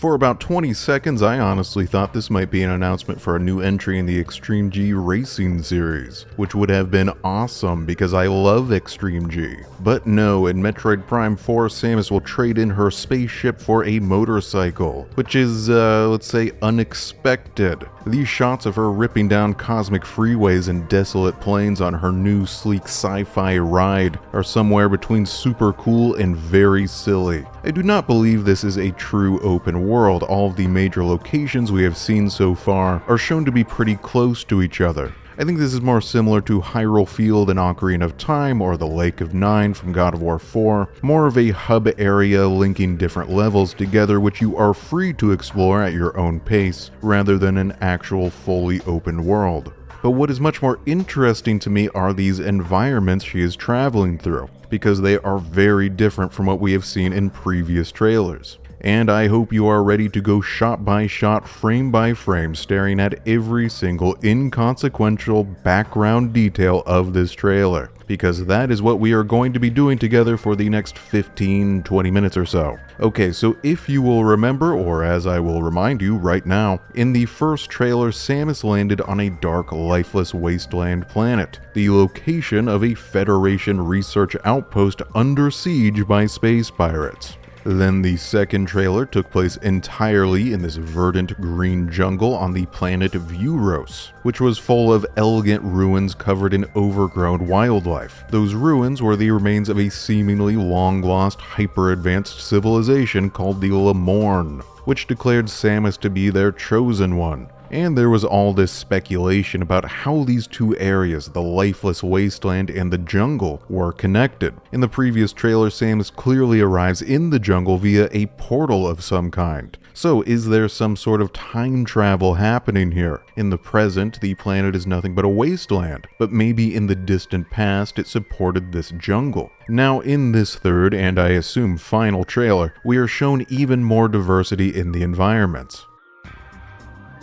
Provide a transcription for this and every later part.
For about 20 seconds, I honestly thought this might be an announcement for a new entry in the Extreme G Racing series, which would have been awesome because I love Extreme G. But no, in Metroid Prime 4, Samus will trade in her spaceship for a motorcycle, which is, let's say, unexpected. These shots of her ripping down cosmic freeways and desolate plains on her new sleek sci-fi ride are somewhere between super cool and very silly. I do not believe this is a true open world. All of the major locations we have seen so far are shown to be pretty close to each other. I think this is more similar to Hyrule Field in Ocarina of Time or the Lake of Nine from God of War 4, more of a hub area linking different levels together which you are free to explore at your own pace, rather than an actual fully open world. But what is much more interesting to me are these environments she is traveling through, because they are very different from what we have seen in previous trailers. And I hope you are ready to go shot by shot, frame by frame, staring at every single inconsequential background detail of this trailer, because that is what we are going to be doing together for the next 15-20 minutes or so. Okay, so if you will remember, or as I will remind you right now, in the first trailer, Samus landed on a dark, lifeless wasteland planet, the location of a Federation research outpost under siege by space pirates. Then the second trailer took place entirely in this verdant green jungle on the planet Vuros, which was full of elegant ruins covered in overgrown wildlife. Those ruins were the remains of a seemingly long-lost, hyper-advanced civilization called the Lemorn, which declared Samus to be their chosen one. And there was all this speculation about how these two areas, the lifeless wasteland and the jungle, were connected. In the previous trailer, Samus clearly arrives in the jungle via a portal of some kind. So is there some sort of time travel happening here? In the present, the planet is nothing but a wasteland, but maybe in the distant past it supported this jungle. Now in this third, and I assume final trailer, we are shown even more diversity in the environments.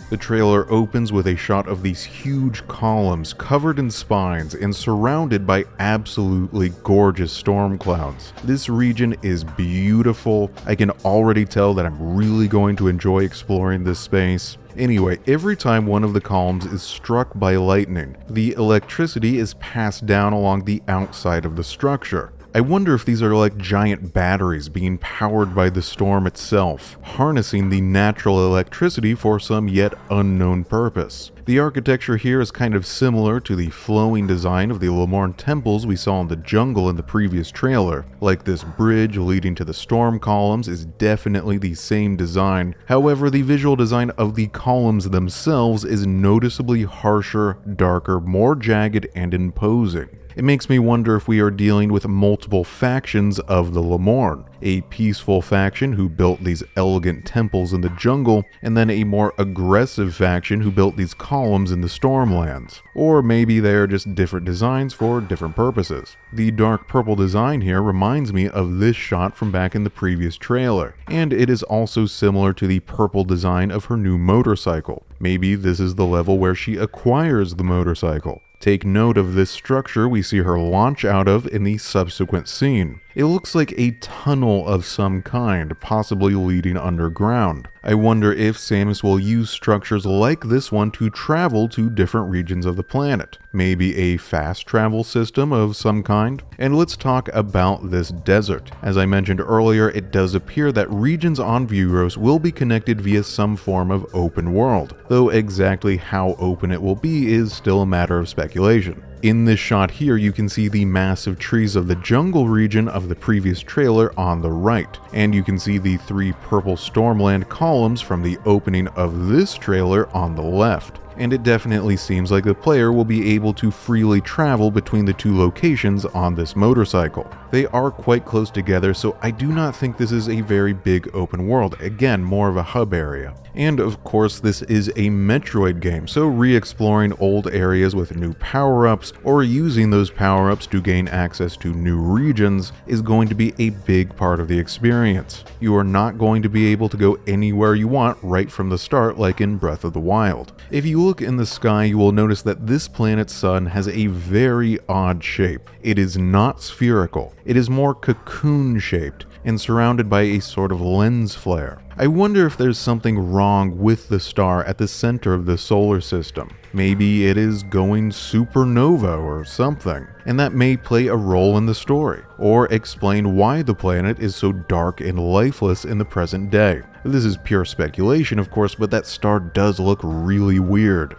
The trailer opens with a shot of these huge columns covered in spines and surrounded by absolutely gorgeous storm clouds. This region is beautiful. I can already tell that I'm really going to enjoy exploring this space. Anyway, every time one of the columns is struck by lightning, the electricity is passed down along the outside of the structure. I wonder if these are like giant batteries being powered by the storm itself, harnessing the natural electricity for some yet unknown purpose. The architecture here is kind of similar to the flowing design of the Lemorn temples we saw in the jungle in the previous trailer. Like this bridge leading to the storm columns is definitely the same design. However, the visual design of the columns themselves is noticeably harsher, darker, more jagged, and imposing. It makes me wonder if we are dealing with multiple factions of the Lemorn, a peaceful faction who built these elegant temples in the jungle, and then a more aggressive faction who built these columns in the Stormlands. Or maybe they are just different designs for different purposes. The dark purple design here reminds me of this shot from back in the previous trailer, and it is also similar to the purple design of her new motorcycle. Maybe this is the level where she acquires the motorcycle. Take note of this structure we see her launch out of in the subsequent scene. It looks like a tunnel of some kind, possibly leading underground. I wonder if Samus will use structures like this one to travel to different regions of the planet. Maybe a fast travel system of some kind? And let's talk about this desert. As I mentioned earlier, it does appear that regions on Vuros will be connected via some form of open world, though exactly how open it will be is still a matter of speculation. In this shot here, you can see the massive trees of the jungle region of the previous trailer on the right, and you can see the three purple Stormland columns from the opening of this trailer on the left. And it definitely seems like the player will be able to freely travel between the two locations on this motorcycle. They are quite close together, so I do not think this is a very big open world, again more of a hub area. And of course this is a Metroid game, so re-exploring old areas with new power-ups or using those power-ups to gain access to new regions is going to be a big part of the experience. You are not going to be able to go anywhere you want right from the start like in Breath of the Wild. If you look in the sky, you will notice that this planet's sun has a very odd shape. It is not spherical. It is more cocoon-shaped, and surrounded by a sort of lens flare. I wonder if there's something wrong with the star at the center of the solar system. Maybe it is going supernova or something, and that may play a role in the story, or explain why the planet is so dark and lifeless in the present day. This is pure speculation, of course, but that star does look really weird.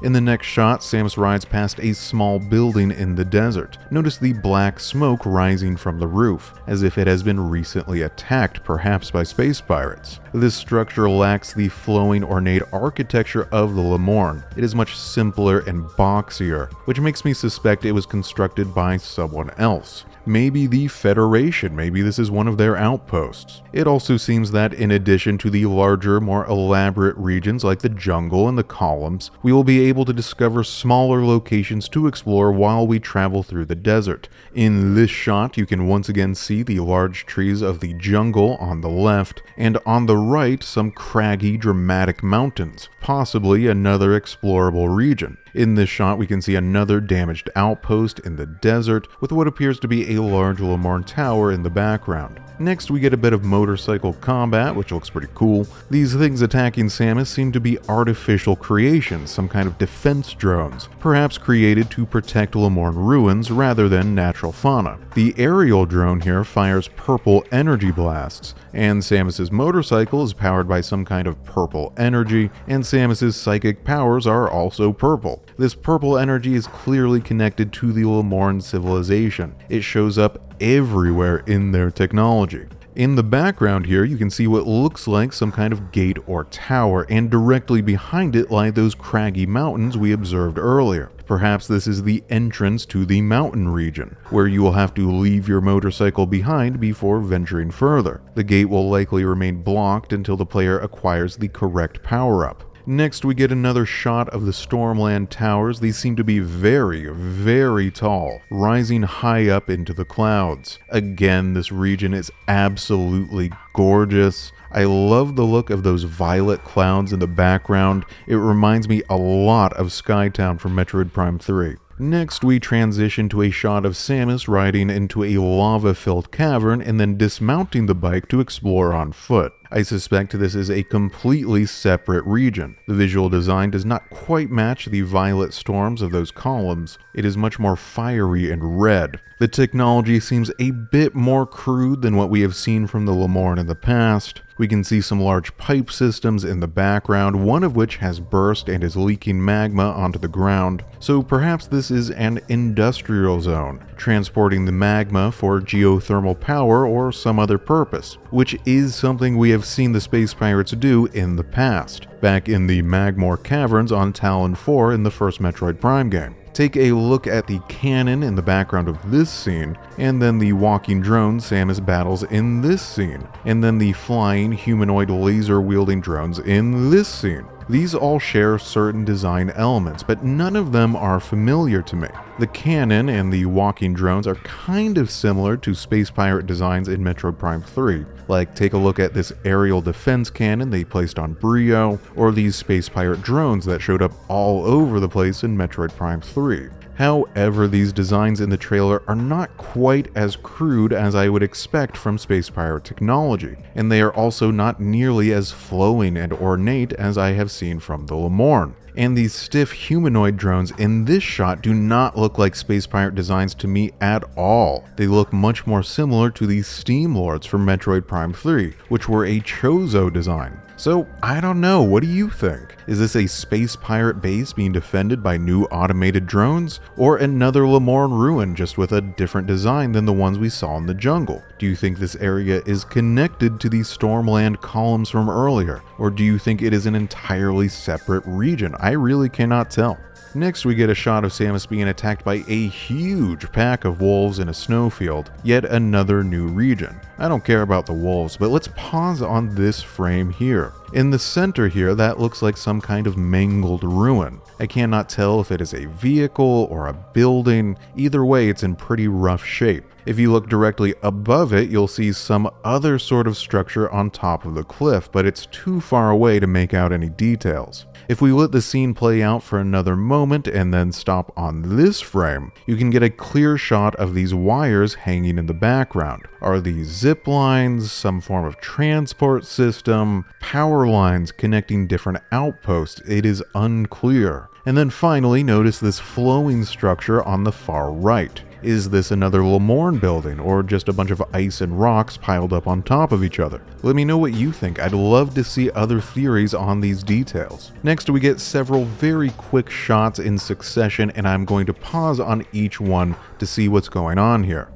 In the next shot, Samus rides past a small building in the desert. Notice the black smoke rising from the roof, as if it has been recently attacked, perhaps by space pirates. This structure lacks the flowing, ornate architecture of the Lemorne. It is much simpler and boxier, which makes me suspect it was constructed by someone else. Maybe the Federation, maybe this is one of their outposts. It also seems that in addition to the larger, more elaborate regions like the jungle and the columns, we will be able to discover smaller locations to explore while we travel through the desert. In this shot, you can once again see the large trees of the jungle on the left, and on the right, some craggy, dramatic mountains, possibly another explorable region. In this shot, we can see another damaged outpost in the desert with what appears to be a large Lemorne tower in the background. Next, we get a bit of motorcycle combat, which looks pretty cool. These things attacking Samus seem to be artificial creations, some kind of defense drones, perhaps created to protect Lemorne ruins rather than natural fauna. The aerial drone here fires purple energy blasts, and Samus's motorcycle is powered by some kind of purple energy, and Samus's psychic powers are also purple. This purple energy is clearly connected to the Lemorne civilization. It shows up everywhere in their technology. In the background here, you can see what looks like some kind of gate or tower, and directly behind it lie those craggy mountains we observed earlier. Perhaps this is the entrance to the mountain region, where you will have to leave your motorcycle behind before venturing further. The gate will likely remain blocked until the player acquires the correct power-up. Next, we get another shot of the Stormland Towers. These seem to be very, very tall, rising high up into the clouds. Again, this region is absolutely gorgeous. I love the look of those violet clouds in the background. It reminds me a lot of Skytown from Metroid Prime 3. Next, we transition to a shot of Samus riding into a lava-filled cavern and then dismounting the bike to explore on foot. I suspect this is a completely separate region. The visual design does not quite match the violet storms of those columns. It is much more fiery and red. The technology seems a bit more crude than what we have seen from the Lemorne in the past. We can see some large pipe systems in the background, one of which has burst and is leaking magma onto the ground. So perhaps this is an industrial zone, transporting the magma for geothermal power or some other purpose, which is something we have seen the space pirates do in the past, back in the Magmor caverns on Talon 4 in the first Metroid Prime game. Take a look at the cannon in the background of this scene, and then the walking drone Samus battles in this scene, and then the flying humanoid laser-wielding drones in this scene. These all share certain design elements, but none of them are familiar to me. The cannon and the walking drones are kind of similar to space pirate designs in Metroid Prime 3. Like, take a look at this aerial defense cannon they placed on Brio, or these space pirate drones that showed up all over the place in Metroid Prime 3. However, these designs in the trailer are not quite as crude as I would expect from space pirate technology, and they are also not nearly as flowing and ornate as I have seen from the Lemorne. And these stiff humanoid drones in this shot do not look like space pirate designs to me at all. They look much more similar to the Steam Lords from Metroid Prime 3, which were a Chozo design. So, I don't know, what do you think? Is this a space pirate base being defended by new automated drones? Or another Lemorne ruin just with a different design than the ones we saw in the jungle? Do you think this area is connected to the Stormland columns from earlier? Or do you think it is an entirely separate region? I really cannot tell. Next, we get a shot of Samus being attacked by a huge pack of wolves in a snowfield, yet another new region. I don't care about the wolves, but let's pause on this frame here. In the center here, that looks like some kind of mangled ruin. I cannot tell if it is a vehicle or a building. Either way, it's in pretty rough shape. If you look directly above it, you'll see some other sort of structure on top of the cliff, but it's too far away to make out any details. If we let the scene play out for another moment and then stop on this frame, you can get a clear shot of these wires hanging in the background. Are these zip lines, some form of transport system, power lines connecting different outposts? It is unclear. And then finally, notice this flowing structure on the far right. Is this another Lemorne building, or just a bunch of ice and rocks piled up on top of each other? Let me know what you think. I'd love to see other theories on these details. Next, we get several very quick shots in succession, and I'm going to pause on each one to see what's going on here.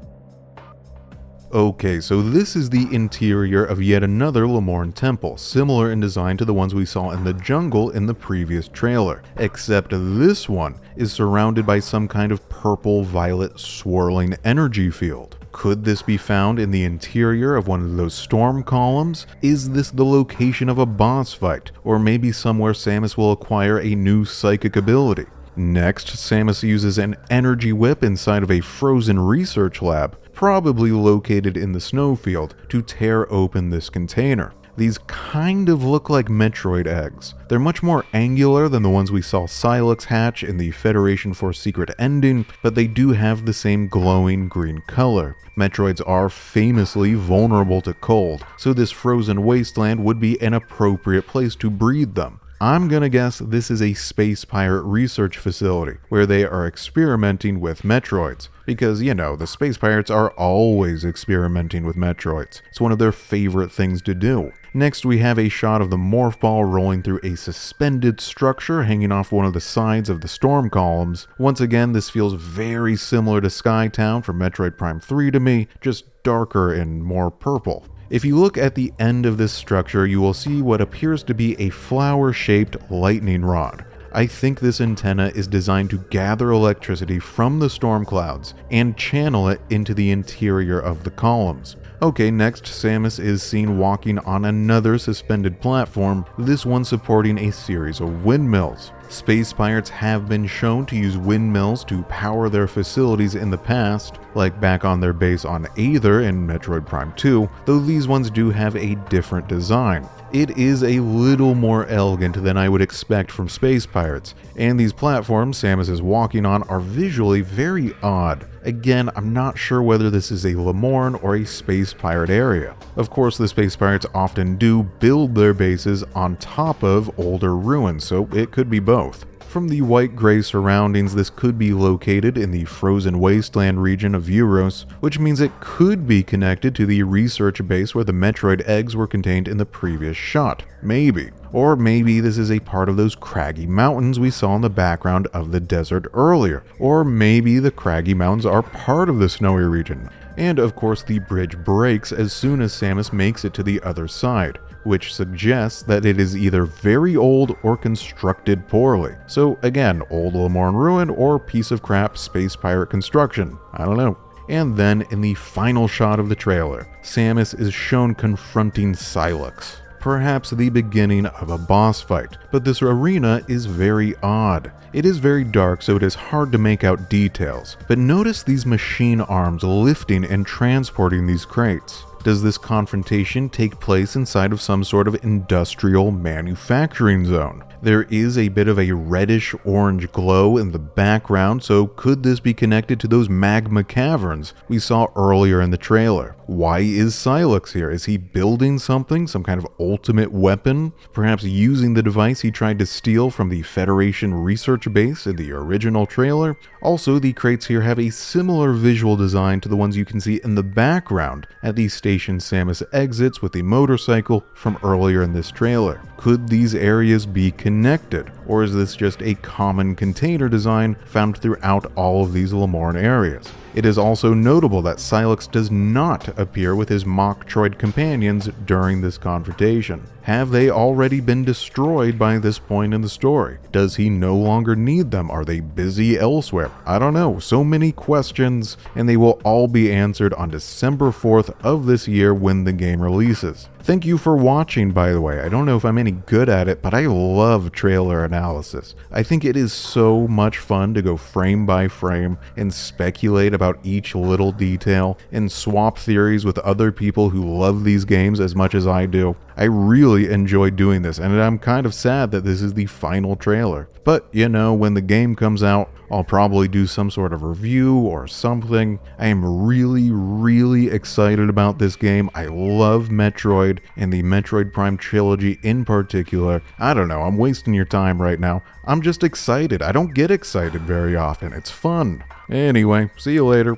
Okay, so this is the interior of yet another Lemorne temple, similar in design to the ones we saw in the jungle in the previous trailer, except this one is surrounded by some kind of purple-violet swirling energy field. Could this be found in the interior of one of those storm columns? Is this the location of a boss fight, or maybe somewhere Samus will acquire a new psychic ability? Next, Samus uses an energy whip inside of a frozen research lab, probably located in the snowfield, to tear open this container. These kind of look like Metroid eggs. They're much more angular than the ones we saw Sylux hatch in the Federation Force Secret ending, but they do have the same glowing green color. Metroids are famously vulnerable to cold, so this frozen wasteland would be an appropriate place to breed them. I'm gonna guess this is a space pirate research facility where they are experimenting with Metroids. Because, you know, the space pirates are always experimenting with Metroids. It's one of their favorite things to do. Next, we have a shot of the morphball rolling through a suspended structure hanging off one of the sides of the storm columns. Once again, this feels very similar to Skytown from Metroid Prime 3 to me, just darker and more purple. If you look at the end of this structure, you will see what appears to be a flower-shaped lightning rod. I think this antenna is designed to gather electricity from the storm clouds and channel it into the interior of the columns. Okay, next, Samus is seen walking on another suspended platform, this one supporting a series of windmills. Space pirates have been shown to use windmills to power their facilities in the past, like back on their base on Aether in Metroid Prime 2, though these ones do have a different design. It is a little more elegant than I would expect from space pirates, and these platforms Samus is walking on are visually very odd. Again, I'm not sure whether this is a Lemorne or a space pirate area. Of course, the space pirates often do build their bases on top of older ruins, so it could be both. From the white-gray surroundings, this could be located in the frozen wasteland region of Euros, which means it could be connected to the research base where the Metroid eggs were contained in the previous shot. Maybe. Or maybe this is a part of those craggy mountains we saw in the background of the desert earlier. Or maybe the craggy mountains are part of the snowy region. And of course the bridge breaks as soon as Samus makes it to the other side, which suggests that it is either very old or constructed poorly. So again, old Lemorne ruin or piece of crap space pirate construction. I don't know. And then in the final shot of the trailer, Samus is shown confronting Sylux. Perhaps the beginning of a boss fight, but this arena is very odd. It is very dark, so it is hard to make out details, but notice these machine arms lifting and transporting these crates. Does this confrontation take place inside of some sort of industrial manufacturing zone? There is a bit of a reddish-orange glow in the background, so could this be connected to those magma caverns we saw earlier in the trailer? Why is Sylux here? Is he building something, some kind of ultimate weapon? Perhaps using the device he tried to steal from the Federation research base in the original trailer? Also, the crates here have a similar visual design to the ones you can see in the background at the station Samus exits with the motorcycle from earlier in this trailer. Could these areas be connected, or is this just a common container design found throughout all of these Lemorne areas? It is also notable that Sylux does not appear with his Mocktroid companions during this confrontation. Have they already been destroyed by this point in the story? Does he no longer need them? Are they busy elsewhere? I don't know. So many questions, and they will all be answered on December 4th of this year when the game releases. Thank you for watching, by the way. I don't know if I'm any good at it, but I love trailer analysis. I think it is so much fun to go frame by frame and speculate about each little detail and swap theories with other people who love these games as much as I do. I really enjoy doing this, and I'm kind of sad that this is the final trailer. But, you know, when the game comes out, I'll probably do some sort of review or something. I am really excited about this game. I love Metroid and the Metroid Prime trilogy in particular. I don't know, I'm wasting your time right now. I'm just excited. I don't get excited very often. It's fun. Anyway, see you later.